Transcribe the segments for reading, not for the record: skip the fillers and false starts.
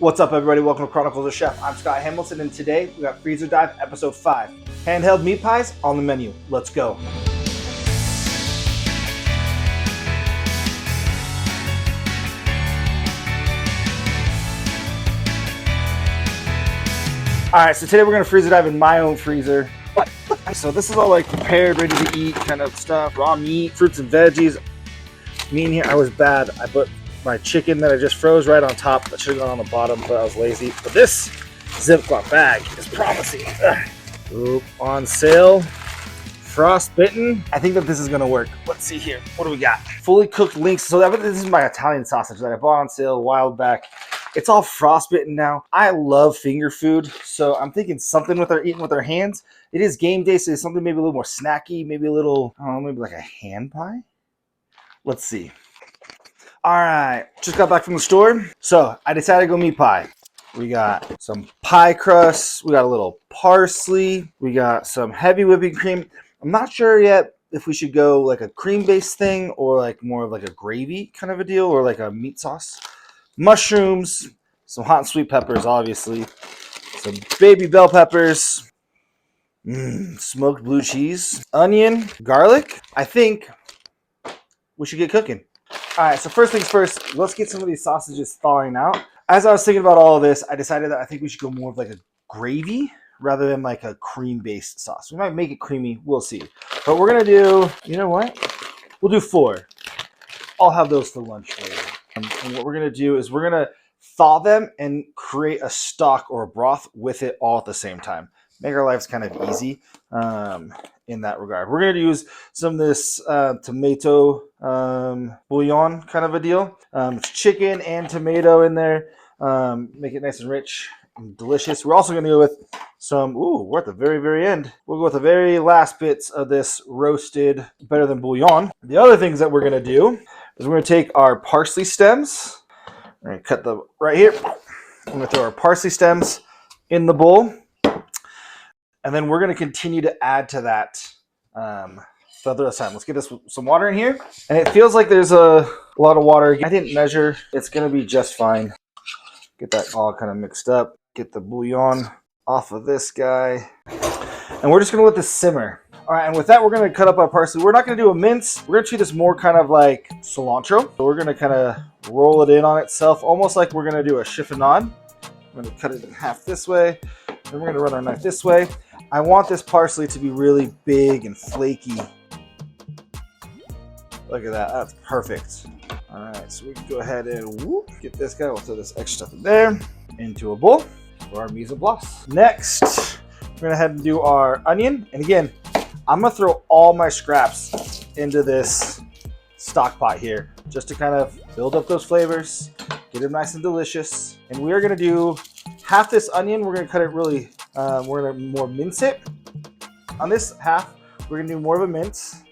What's up, everybody? Welcome to Chronicles of Chef. I'm Scott Hamilton, and today we got Freezer Dive Episode 5. Handheld meat pies on the menu. Let's go. Alright, so today we're going to freezer dive in my own freezer. So this is all like prepared, ready to eat kind of stuff. Raw meat, fruits and veggies. Me in here, I was bad. I put my chicken that I just froze right on top. That should have gone on the bottom, but I was lazy. But this Ziploc bag is promising. Oop, on sale. Frostbitten. I think that this is gonna work. Let's see here. What do we got? Fully cooked links. So this is my Italian sausage that I bought on sale a while back. It's all frostbitten now. I love finger food, so I'm thinking something with eating with our hands. It is game day, so it's something maybe a little more snacky, maybe a little, I don't know, maybe like a hand pie. Let's see. All right, just got back from the store. So I decided to go meat pie. We got some pie crust. We got a little parsley. We got some heavy whipping cream. I'm not sure yet if we should go like a cream-based thing or like more of like a gravy kind of a deal or like a meat sauce. Mushrooms, some hot and sweet peppers, obviously. Some baby bell peppers. Smoked blue cheese. Onion, garlic. I think we should get cooking. All right, so first things first, let's get some of these sausages thawing out. As I was thinking about all of this, I decided that I think we should go more of like a gravy rather than like a cream-based sauce. We might make it creamy, we'll see. But we're gonna do, you know what? We'll do 4. I'll have those for lunch later. And what we're gonna do is we're gonna thaw them and create a stock or a broth with it all at the same time. Make our lives kind of easy in that regard. We're going to use some of this tomato bouillon kind of a deal. It's chicken and tomato in there. Make it nice and rich and delicious. We're also going to go with some, we're at the very, very end. We'll go with the very last bits of this roasted, better than bouillon. The other things that we're going to do is we're going to take our parsley stems. We're going to cut them right here. We're going to throw our parsley stems in the bowl. And then we're going to continue to add to that for the rest of the time. Let's get us some water in here. And it feels like there's a lot of water. I didn't measure. It's going to be just fine. Get that all kind of mixed up. Get the bouillon off of this guy. And we're just going to let this simmer. All right, and with that, we're going to cut up our parsley. We're not going to do a mince. We're going to treat this more kind of like cilantro. So we're going to kind of roll it in on itself, almost like we're going to do a chiffonade. I'm going to cut it in half this way. Then we're going to run our knife this way. I want this parsley to be really big and flaky. Look at that. That's perfect. All right, so we can go ahead and get this guy. We'll throw this extra stuff in there into a bowl for our mise en place. Next, we're going to go ahead and do our onion. And again, I'm going to throw all my scraps into this stock pot here just to kind of build up those flavors, get them nice and delicious. And we are going to do half this onion. We're going to cut it really, we're going to more mince it. On this half, we're going to do more of a mince.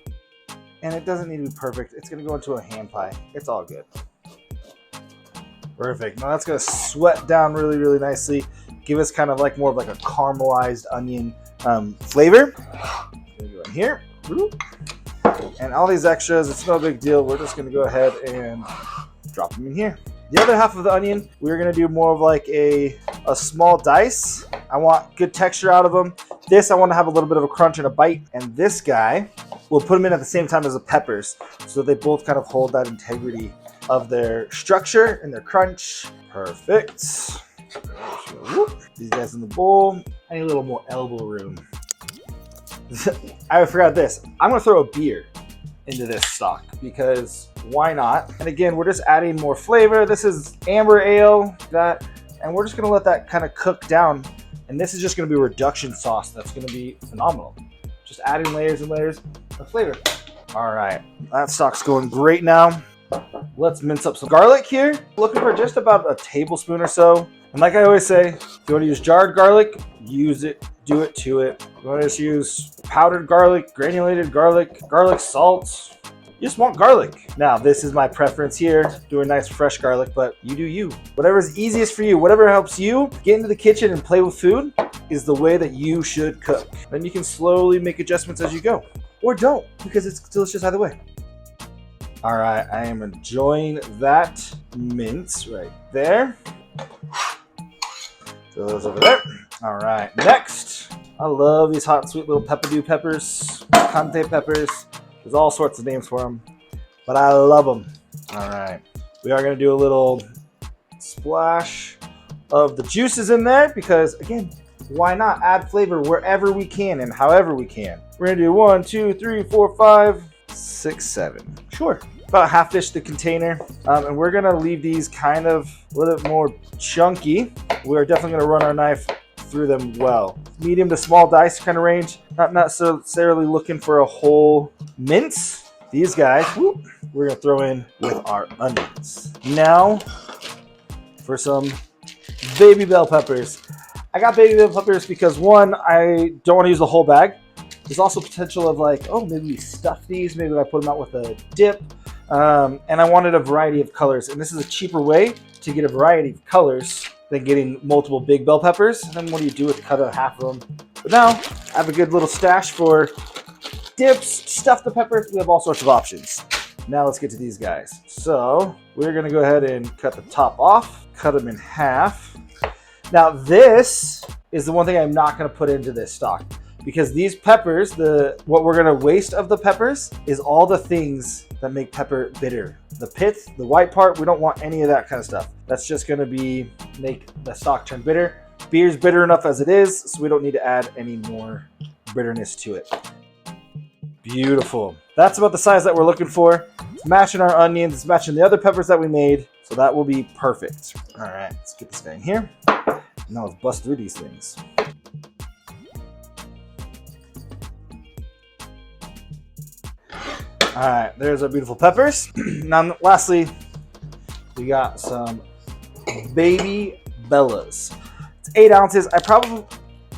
And it doesn't need to be perfect. It's going to go into a hand pie. It's all good. Perfect. Now that's going to sweat down really, really nicely. Give us kind of like more of like a caramelized onion flavor. Going to go in here. And all these extras, it's no big deal. We're just going to go ahead and drop them in here. The other half of the onion, we're going to do more of like a small dice. I want good texture out of them. This, I want to have a little bit of a crunch and a bite. And this guy, we'll put them in at the same time as the peppers so they both kind of hold that integrity of their structure and their crunch. Perfect. These guys in the bowl. I need a little more elbow room. I forgot this. I'm going to throw a beer into this stock because why not? And again, we're just adding more flavor. This is amber ale, and we're just going to let that kind of cook down. And this is just going to be a reduction sauce that's going to be phenomenal. Just adding layers and layers of flavor. All right, that stock's going great now. Let's mince up some garlic here. Looking for just about a tablespoon or so. And like I always say, if you want to use jarred garlic, use it, do it to it. If you want to just use powdered garlic, granulated garlic, garlic salt, you just want garlic. Now, this is my preference here, doing nice fresh garlic, but you do you. Whatever is easiest for you, whatever helps you get into the kitchen and play with food is the way that you should cook. Then you can slowly make adjustments as you go. Or don't, because it's delicious either way. All right, I am enjoying that mince right there. Throw those over there. All right, next. I love these hot, sweet little pepperdew peppers, cante peppers. There's all sorts of names for them, but I love them. All right, we are gonna do a little splash of the juices in there because, again, why not add flavor wherever we can and however we can. We're gonna do 1, 2, 3, 4, 5, 6, 7. Sure. About half-ish the container, and we're gonna leave these kind of a little bit more chunky. We're definitely gonna run our knife through them well. Medium to small dice kind of range. Not necessarily looking for a whole mince. These guys, whoop, we're gonna throw in with our onions. Now for some baby bell peppers. I got baby bell peppers because, one, I don't want to use the whole bag. There's also potential of like, oh, maybe we stuff these. Maybe I put them out with a dip. And I wanted a variety of colors. And this is a cheaper way to get a variety of colors than getting multiple big bell peppers. And then what do you do with cut out half of them? But now I have a good little stash for dips, stuff the peppers. We have all sorts of options. Now let's get to these guys. So we're gonna go ahead and cut the top off, cut them in half. Now this is the one thing I'm not gonna put into this stock, because these peppers, what we're gonna waste of the peppers is all the things that make pepper bitter. The pith, the white part, we don't want any of that kind of stuff. That's just gonna make the stock turn bitter. Beer's bitter enough as it is, so we don't need to add any more bitterness to it. Beautiful. That's about the size that we're looking for. It's matching our onions, it's matching the other peppers that we made, so that will be perfect. All right, let's get this guy in here. Now let's bust through these things. All right, there's our beautiful peppers. Now, lastly, we got some baby bellas. It's 8 ounces. I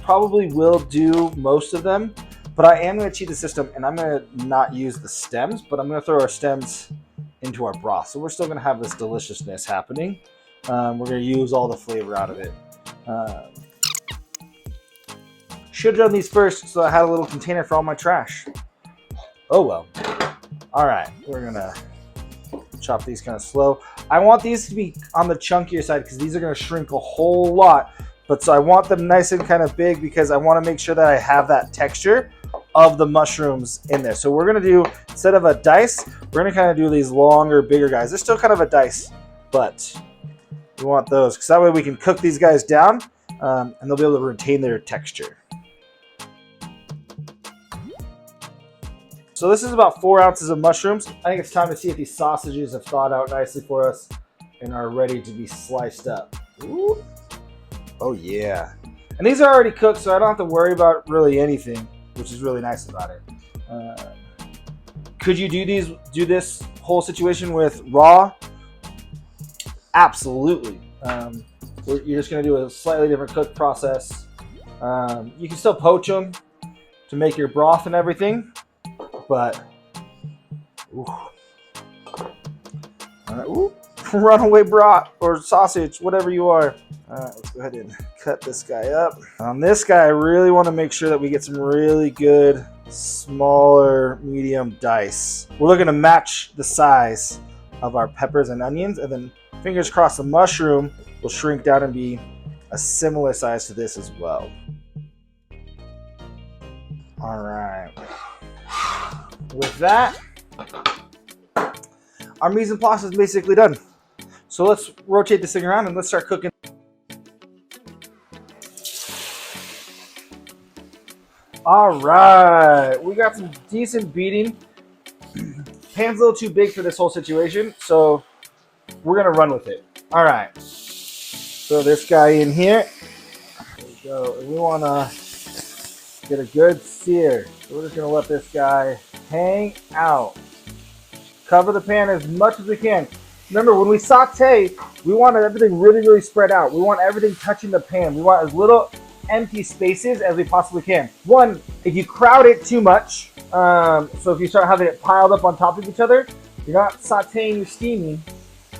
probably will do most of them, but I am going to cheat the system, and I'm going to not use the stems, but I'm going to throw our stems into our broth. So we're still going to have this deliciousness happening. We're going to use all the flavor out of it. Should have done these first so I had a little container for all my trash. Oh well. All right, we're going to chop these kind of slow. I want these to be on the chunkier side because these are going to shrink a whole lot. But so I want them nice and kind of big because I want to make sure that I have that texture of the mushrooms in there. So we're going to do, instead of a dice, we're going to kind of do these longer, bigger guys. They're still kind of a dice, but we want those because that way we can cook these guys down and they'll be able to retain their texture. So this is about 4 ounces of mushrooms. I think it's time to see if these sausages have thawed out nicely for us and are ready to be sliced up. Ooh. Oh yeah. And these are already cooked, so I don't have to worry about really anything, which is really nice about it. Could you do this whole situation with raw? Absolutely. You're just gonna do a slightly different cook process. You can still poach them to make your broth and everything, but ooh. All right, ooh. Runaway broth or sausage, whatever you are. All right, let's go ahead and cut this guy up. On this guy, I really want to make sure that we get some really good, smaller, medium dice. We're looking to match the size of our peppers and onions, and then fingers crossed the mushroom will shrink down and be a similar size to this as well. All right. With that, our mise en place is basically done. So let's rotate this thing around and let's start cooking. All right, we got some decent beating. Pan's a little too big for this whole situation, so we're gonna run with it. All right, throw this guy in here. There we go. And we wanna get a good sear. So we're just gonna let this guy hang out. Cover the pan as much as we can. Remember, when we saute, we want everything really, really spread out. We want everything touching the pan. We want as little empty spaces as we possibly can. One, if you crowd it too much, so if you start having it piled up on top of each other, you're not sauteing, you're steaming.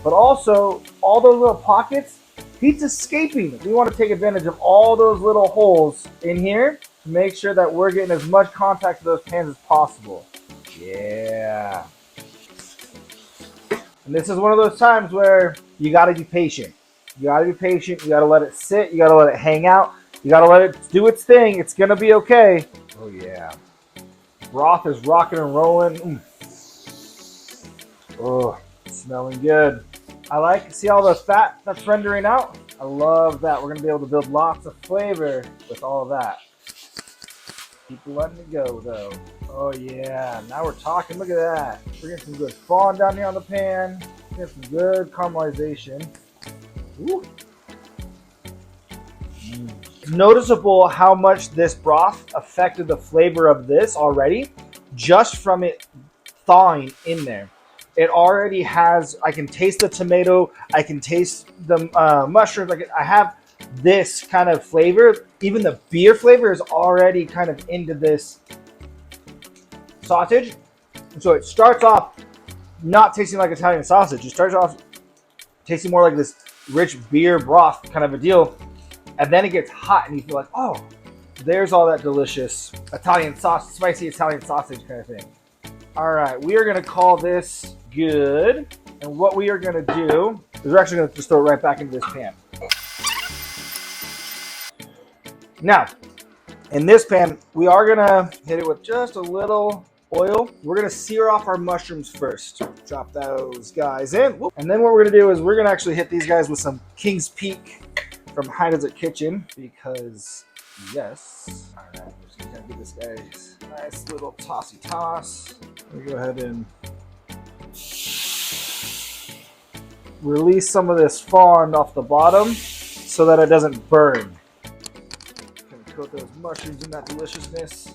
But also, all those little pockets, heat's escaping. We want to take advantage of all those little holes in here to make sure that we're getting as much contact to those pans as possible. Yeah. And this is one of those times where you got to be patient. You gotta be patient. You gotta let it sit. You gotta let it hang out. You gotta let it do its thing. It's gonna be okay. Oh yeah. Broth is rocking and rolling. Oh, smelling good. I like, see all the fat that's rendering out? I love that. We're gonna be able to build lots of flavor with all of that. Keep letting it go though. Oh yeah, now we're talking. Look at that. We're getting some good fond down here on the pan. We're getting some good caramelization. Ooh. It's noticeable how much this broth affected the flavor of this already, just from it thawing in there. It already has, I can taste the tomato, I can taste the mushrooms, I have this kind of flavor. Even the beer flavor is already kind of into this sausage. And so it starts off not tasting like Italian sausage. It starts off tasting more like this rich beer broth kind of a deal. And then it gets hot and you feel like, oh, there's all that delicious Italian sauce, spicy Italian sausage kind of thing. All right, we are gonna call this good. And what we are gonna do is we're actually gonna just throw it right back into this pan. Now, in this pan, we are gonna hit it with just a little oil. We're gonna sear off our mushrooms first. Drop those guys in. And then what we're gonna do is we're gonna actually hit these guys with some King's Peak from Heidel's Kitchen, because yes. All right, we're just gonna give this guy a nice little tossy toss. We go ahead and release some of this fond off the bottom so that it doesn't burn. Gonna coat those mushrooms in that deliciousness.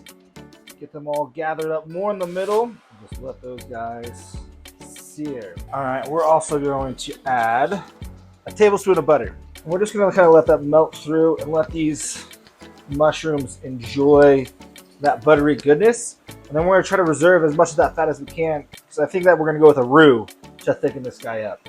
Get them all gathered up more in the middle. Just let those guys sear. All right, we're also going to add a tablespoon of butter. And we're just gonna kind of let that melt through and let these mushrooms enjoy that buttery goodness. And then we're gonna try to reserve as much of that fat as we can, because I think that we're gonna go with a roux to thicken this guy up.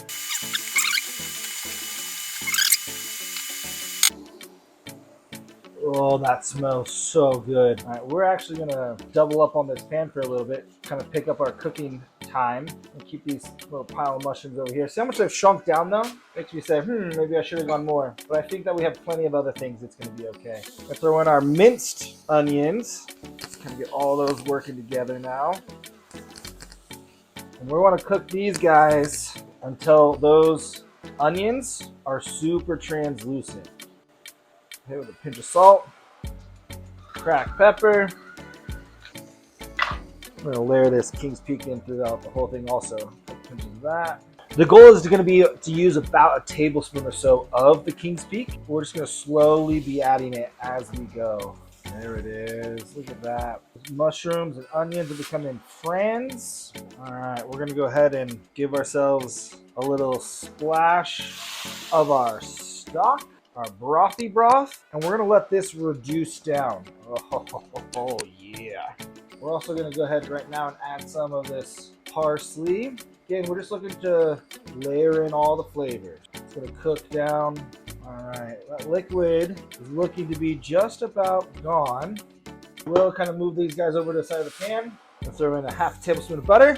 Oh, that smells so good. All right, we're actually gonna double up on this pan for a little bit, kind of pick up our cooking time and keep these little pile of mushrooms over here. See how much they've shrunk down though? Makes me say, maybe I should have gone more. But I think that we have plenty of other things that's gonna be okay. We'll throw in our minced onions. Let's kind of get all those working together now. And we wanna cook these guys until those onions are super translucent. Hit with a pinch of salt, cracked pepper. I'm gonna layer this King's Peak in throughout the whole thing also. A pinch of that. The goal is going to be to use about a tablespoon or so of the King's Peak. We're just going to slowly be adding it as we go. There it is. Look at that. Mushrooms and onions are becoming friends. All right, we're going to go ahead and give ourselves a little splash of our stock, our brothy broth, and we're going to let this reduce down. Oh yeah. We're also going to go ahead right now and add some of this parsley. Again, we're just looking to layer in all the flavors. It's going to cook down. All right, that liquid is looking to be just about gone. We'll kind of move these guys over to the side of the pan and throw in a half tablespoon of butter.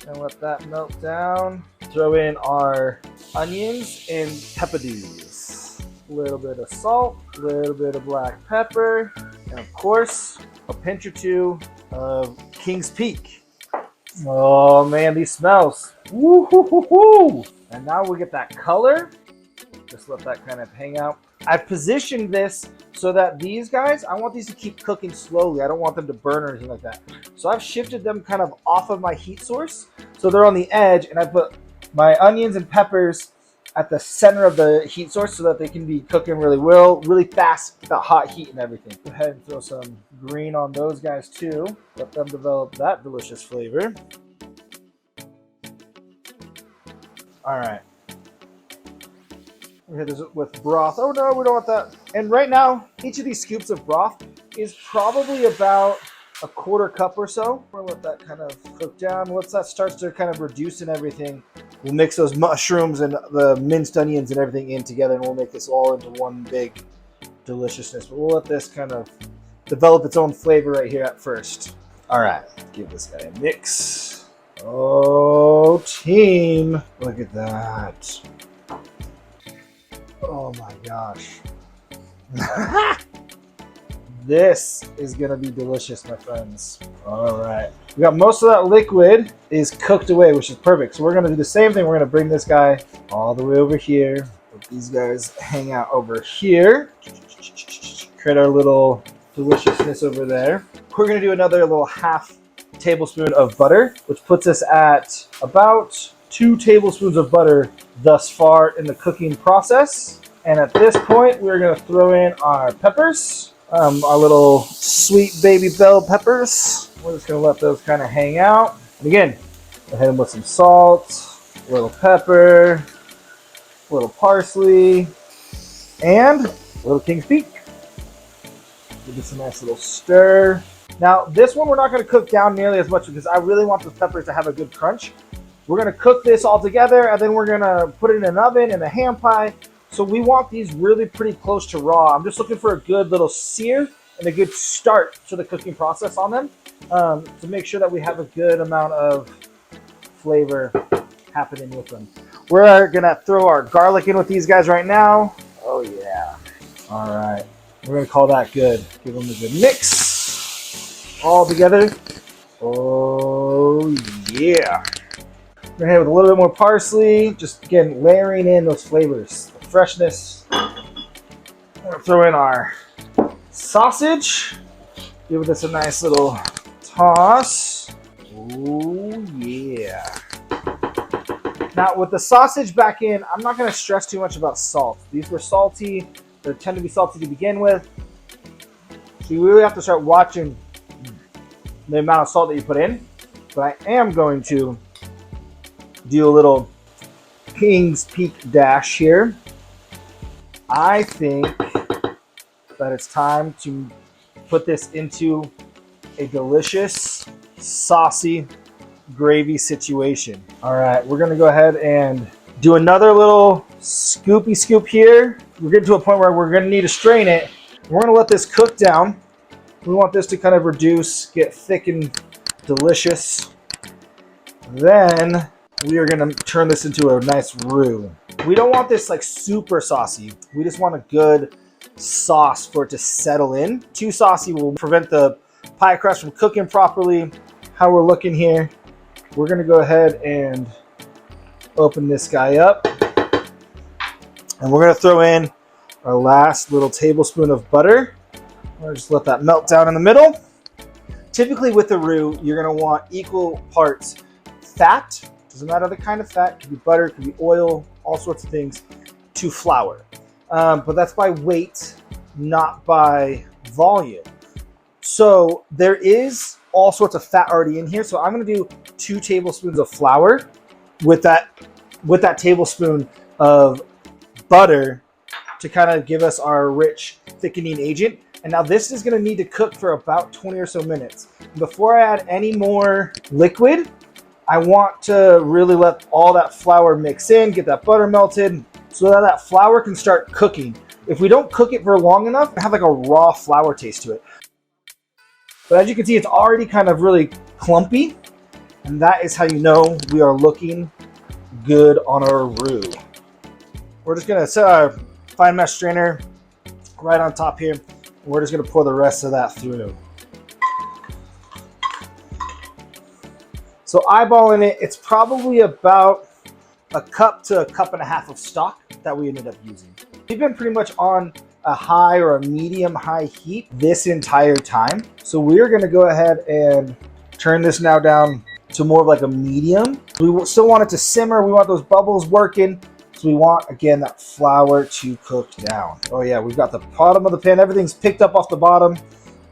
And let that melt down. Throw in our onions and peppadews. A little bit of salt, a little bit of black pepper, and of course, a pinch or two of King's Peak. Oh man, these smells. Woo-hoo-hoo-hoo. And now we get that color. Just let that kind of hang out. I've positioned this so that these guys, I want these to keep cooking slowly. I don't want them to burn or anything like that. So I've shifted them kind of off of my heat source. So they're on the edge, and I put my onions and peppers at the center of the heat source so that they can be cooking really well, really fast with that hot heat and everything. Go ahead and throw some green on those guys too. Let them develop that delicious flavor. All right. We hit this with broth. Oh no, we don't want that. And right now, each of these scoops of broth is probably about a quarter cup or so. We'll let that kind of cook down. Once that starts to kind of reduce and everything, we'll mix those mushrooms and the minced onions and everything in together, and we'll make this all into one big deliciousness. But we'll let this kind of develop its own flavor right here at first. All right, give this guy a mix. Oh, team, look at that. Oh my gosh. This is gonna be delicious, my friends. All right, we got most of that liquid is cooked away, which is perfect. So we're gonna do the same thing. We're gonna bring this guy all the way over here. Let these guys hang out over here. Create our little deliciousness over there. We're gonna do another little half tablespoon of butter, which puts us at about 2 tablespoons of butter thus far in the cooking process. And at this point, we're gonna throw in our peppers, our little sweet baby bell peppers. We're just gonna let those kind of hang out. And again, go ahead and with some salt, a little pepper, a little parsley, and a little King's Peak. Give this a nice little stir. Now, this one we're not going to cook down nearly as much because I really want the peppers to have a good crunch. We're going to cook this all together, and then we're going to put it in an oven in a ham pie. So we want these really pretty close to raw. I'm just looking for a good little sear and a good start to the cooking process on them to make sure that we have a good amount of flavor happening with them. We're going to throw our garlic in with these guys right now. Oh, yeah. All right. We're going to call that good. Give them a good mix. All together. Oh, yeah. We're going to hit with a little bit more parsley. Just, again, layering in those flavors. The freshness. We're going to throw in our sausage. Give this a nice little toss. Oh, yeah. Now, with the sausage back in, I'm not going to stress too much about salt. These were salty. They tend to be salty to begin with. So you really have to start watching the amount of salt that you put in. But I am going to do a little King's Peak dash here. I think that it's time to put this into a delicious, saucy gravy situation. All right, we're gonna go ahead and do another little scoopy scoop here. We're getting to a point where we're gonna need to strain it. We're gonna let this cook down. We want this to kind of reduce, get thick and delicious. Then we are gonna turn this into a nice roux. We don't want this like super saucy. We just want a good sauce for it to settle in. Too saucy will prevent the pie crust from cooking properly. How we're looking here, we're gonna go ahead and open this guy up. And we're gonna throw in our last little tablespoon of butter. We'll just let that melt down in the middle. Typically with the roux, you're gonna want equal parts fat, doesn't matter the kind of fat, it could be butter, it could be oil, all sorts of things, to flour. But that's by weight, not by volume. So there is all sorts of fat already in here. So I'm gonna do 2 tablespoons of flour with that tablespoon of butter to kind of give us our rich thickening agent. And now this is gonna need to cook for about 20 or so minutes. Before I add any more liquid, I want to really let all that flour mix in, get that butter melted, so that that flour can start cooking. If we don't cook it for long enough, it have like a raw flour taste to it. But as you can see, it's already kind of really clumpy. And that is how you know we are looking good on our roux. We're just gonna set our fine mesh strainer right on top here. We're just gonna pour the rest of that through. So eyeballing it, it's probably about a cup to a cup and a half of stock that we ended up using. We've been pretty much on a high or a medium high heat this entire time. So we're gonna go ahead and turn this now down to more of like a medium. We still want it to simmer. We want those bubbles working. So we want, again, that flour to cook down. Oh yeah, we've got the bottom of the pan. Everything's picked up off the bottom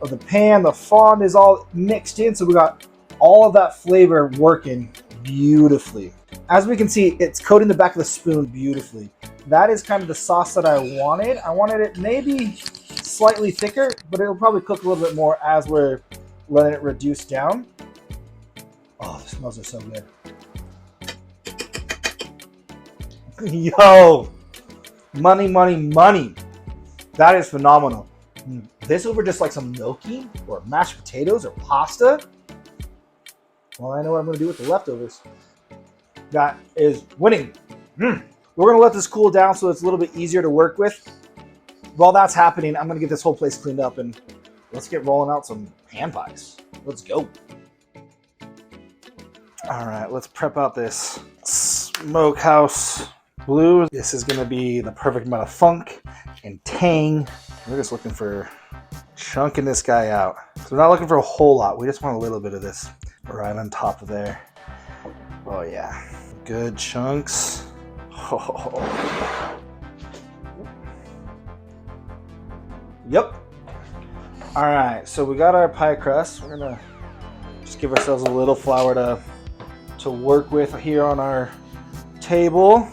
of the pan. The fond is all mixed in. So we got all of that flavor working beautifully. As we can see, it's coating the back of the spoon beautifully. That is kind of the sauce that I wanted. I wanted it maybe slightly thicker, but it'll probably cook a little bit more as we're letting it reduce down. Oh, the smells are so good. Yo, money, money, money. That is phenomenal. This over just like some gnocchi or mashed potatoes or pasta. Well, I know what I'm gonna do with the leftovers. That is winning. We're gonna let this cool down so it's a little bit easier to work with. While that's happening, I'm gonna get this whole place cleaned up and let's get rolling out some hand pies. Let's go. All right, let's prep out this smokehouse blue. This is gonna be the perfect amount of funk and tang. We're just looking for chunking this guy out. So we're not looking for a whole lot. We just want a little bit of this right on top of there. Oh yeah, good chunks. Oh. Yep. All right, so we got our pie crust. We're gonna just give ourselves a little flour to work with here on our table,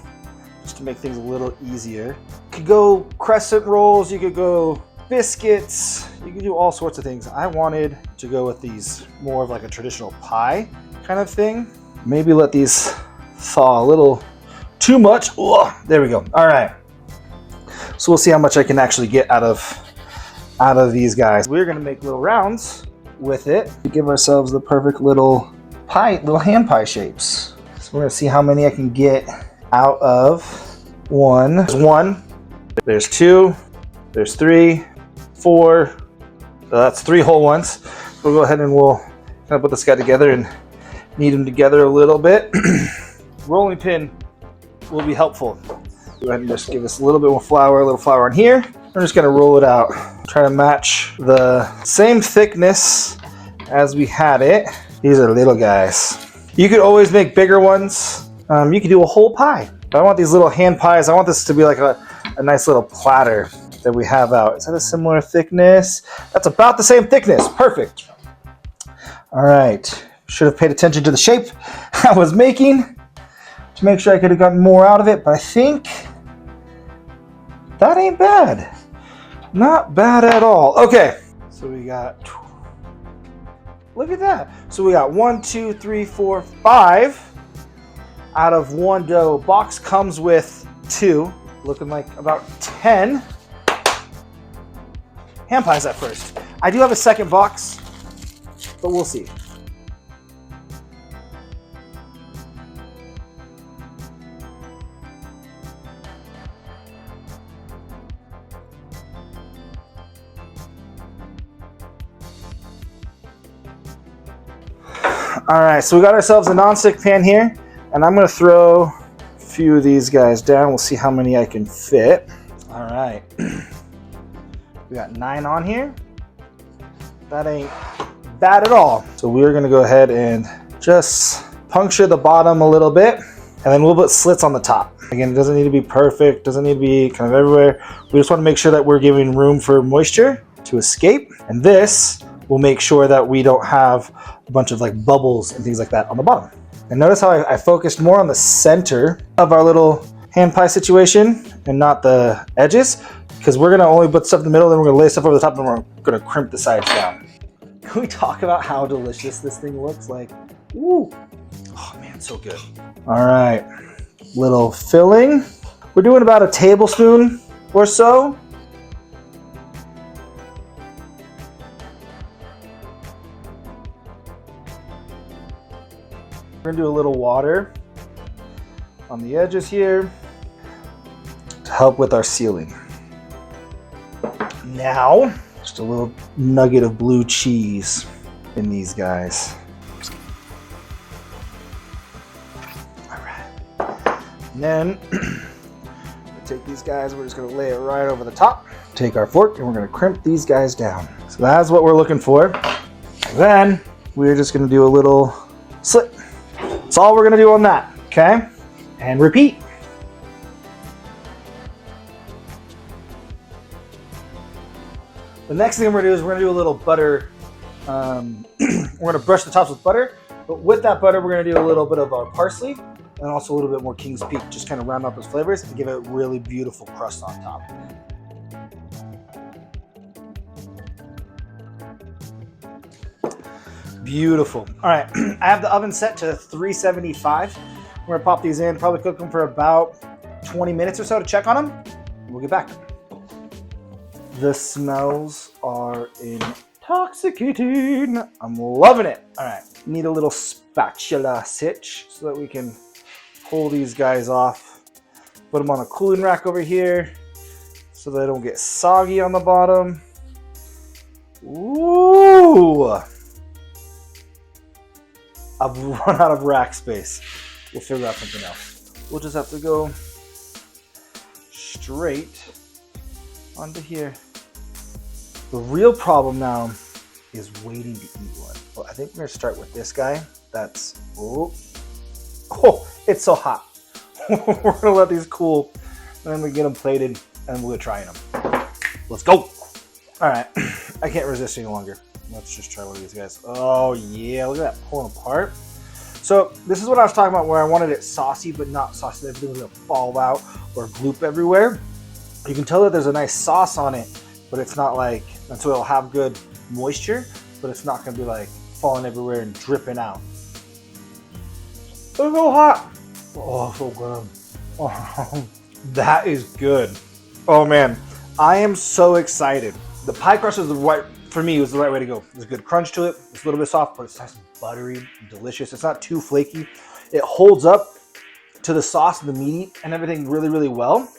just to make things a little easier. You could go crescent rolls, you could go biscuits, you could do all sorts of things. I wanted to go with these more of like a traditional pie kind of thing. Maybe let these thaw a little too much. Ugh, there we go. All right. So we'll see how much I can actually get out of these guys. We're gonna make little rounds with it to give ourselves the perfect little hand pie shapes. So we're gonna see how many I can get out of one. There's one, there's two, there's three, four. So that's 3 whole ones. We'll go ahead and we'll kind of put this guy together and knead them together a little bit. Rolling pin will be helpful. Go ahead and just give us a little bit more flour, a little flour on here. We're just gonna roll it out. Try to match the same thickness as we had it. These are little guys. You could always make bigger ones. You could do a whole pie. But I want these little hand pies. I want this to be like a nice little platter that we have out. Is that a similar thickness? That's about the same thickness. Perfect. All right. Should have paid attention to the shape I was making to make sure I could have gotten more out of it, but I think that ain't bad. Not bad at all. Okay, so we got, look at that. So we got 1, 2, 3, 4, 5 out of one dough. Box comes with 2, looking like about 10 hand pies at first. I do have a second box, but we'll see. All right, so we got ourselves a non-stick pan here, and I'm gonna throw a few of these guys down. We'll see how many I can fit. All right, we got 9 on here. That ain't bad at all. So we're gonna go ahead and just puncture the bottom a little bit, and then we'll put slits on the top. Again, it doesn't need to be perfect, doesn't need to be kind of everywhere. We just wanna make sure that we're giving room for moisture to escape, and this will make sure that we don't have a bunch of like bubbles and things like that on the bottom. And notice how I focused more on the center of our little hand pie situation and not the edges, because we're gonna only put stuff in the middle, then we're gonna lay stuff over the top, and we're gonna crimp the sides down. Can we talk about how delicious this thing looks like? Ooh. Oh man, so good. All right, little filling. We're doing about a tablespoon or so. We're gonna do a little water on the edges here to help with our sealing. Now, just a little nugget of blue cheese in these guys. All right. And then we'll take these guys, we're just gonna lay it right over the top. Take our fork and we're gonna crimp these guys down. So that's what we're looking for. Then we're just gonna do a little slit. That's all we're gonna do on that, okay? And repeat. The next thing we're gonna do is we're gonna do a little butter. We're gonna brush the tops with butter, but with that butter, we're gonna do a little bit of our parsley and also a little bit more King's Peak, just kind of round up those flavors and give it a really beautiful crust on top. Beautiful. All right, I have the oven set to 375. We're gonna pop these in, probably cook them for about 20 minutes or so to check on them. We'll get back. The smells are intoxicating. I'm loving it. All right, Need a little spatula sitch so that we can pull these guys off. Put them on a cooling rack over here so they don't get soggy on the bottom. Ooh! I've run out of rack space. We'll figure out something else. We'll just have to go straight onto here. The real problem now is waiting to eat one. Well, I think we're gonna start with this guy. That's, oh, it's so hot. We're gonna let these cool, and then we get them plated, and we'll try them. Let's go. All right, I can't resist any longer. Let's just try one of these guys. Oh yeah, look at that pulling apart. So this is what I was talking about where I wanted it saucy, but not saucy. Everything was gonna fall out or gloop everywhere. You can tell that there's a nice sauce on it, but it's not like, and so it'll have good moisture, but it's not gonna be like falling everywhere and dripping out. It's so hot. Oh, so good. Oh, that is good. Oh man, I am so excited. The pie crust is the right, for me, it was the right way to go. There's a good crunch to it. It's a little bit soft, but it's nice and buttery, delicious. It's not too flaky. It holds up to the sauce and the meat and everything really, really well.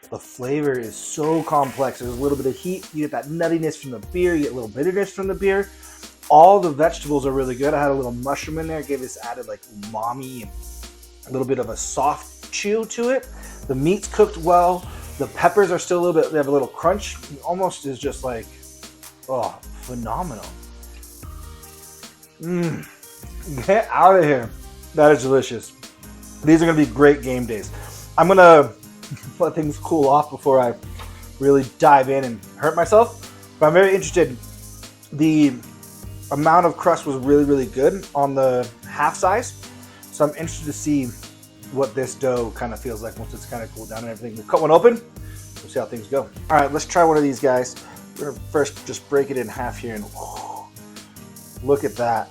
The flavor is so complex. There's a little bit of heat. You get that nuttiness from the beer. You get a little bitterness from the beer. All the vegetables are really good. I had a little mushroom in there. It gave this added like umami and a little bit of a soft chew to it. The meat's cooked well. The peppers are still a little bit, they have a little crunch. It almost is just like, oh, phenomenal. Get out of here. That is delicious. These are gonna be great game days. I'm gonna let things cool off before I really dive in and hurt myself. But I'm very interested. The amount of crust was really, really good on the half size. So I'm interested to see what this dough kind of feels like once it's kind of cooled down and everything. We'll cut one open. We'll see how things go. All right, let's try one of these guys. We're gonna first just break it in half here and look at that.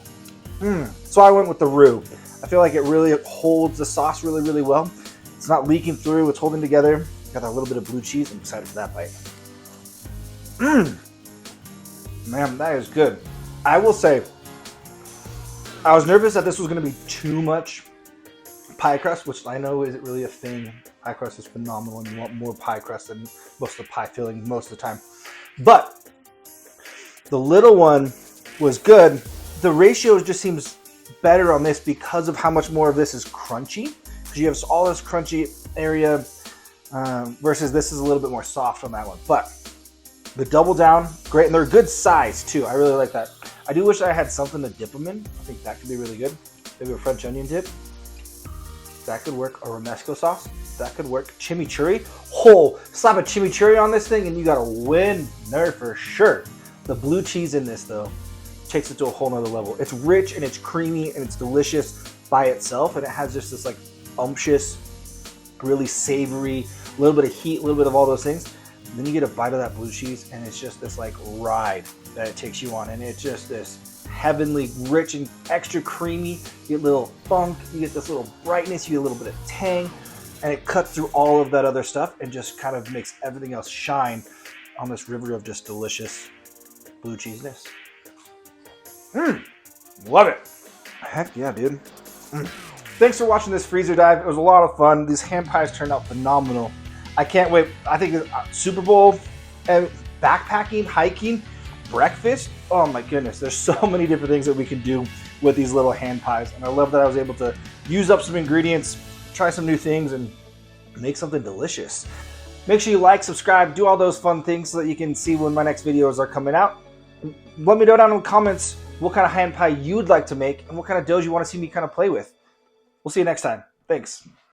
So I went with the roux. I feel like it really holds the sauce really, really well. It's not leaking through, it's holding together. Got that little bit of blue cheese. I'm excited for that bite. Man, that is good. I will say, I was nervous that this was gonna be too much pie crust, which I know isn't really a thing. Pie crust is phenomenal and you want more pie crust than most of the pie filling most of the time. But the little one was good. The ratio just seems better on this because of how much more of this is crunchy. Because you have all this crunchy area versus this is a little bit more soft on that one. But the double down, great. And they're good size too. I really like that. I do wish I had something to dip them in. I think that could be really good. Maybe a French onion dip. That could work. A romesco sauce. That could work. Chimichurri. Slap a chimichurri on this thing and you got a winner for sure. The blue cheese in this though takes it to a whole nother level. It's rich and it's creamy and it's delicious by itself, and it has just this like umptious, really savory, a little bit of heat, a little bit of all those things. And then you get a bite of that blue cheese and it's just this like ride that it takes you on, and it's just this heavenly, rich and extra creamy. You get a little funk, you get this little brightness, you get a little bit of tang, and it cuts through all of that other stuff and just kind of makes everything else shine on this river of just delicious blue cheesiness. Love it. Heck yeah, dude. Thanks for watching this freezer dive. It was a lot of fun. These hand pies turned out phenomenal. I can't wait. I think Super Bowl and backpacking, hiking, breakfast. Oh my goodness. There's so many different things that we can do with these little hand pies. And I love that I was able to use up some ingredients, try some new things, and make something delicious. Make sure you like, subscribe, do all those fun things so that you can see when my next videos are coming out. Let me know down in the comments what kind of hand pie you'd like to make and what kind of doughs you want to see me kind of play with. We'll see you next time. Thanks.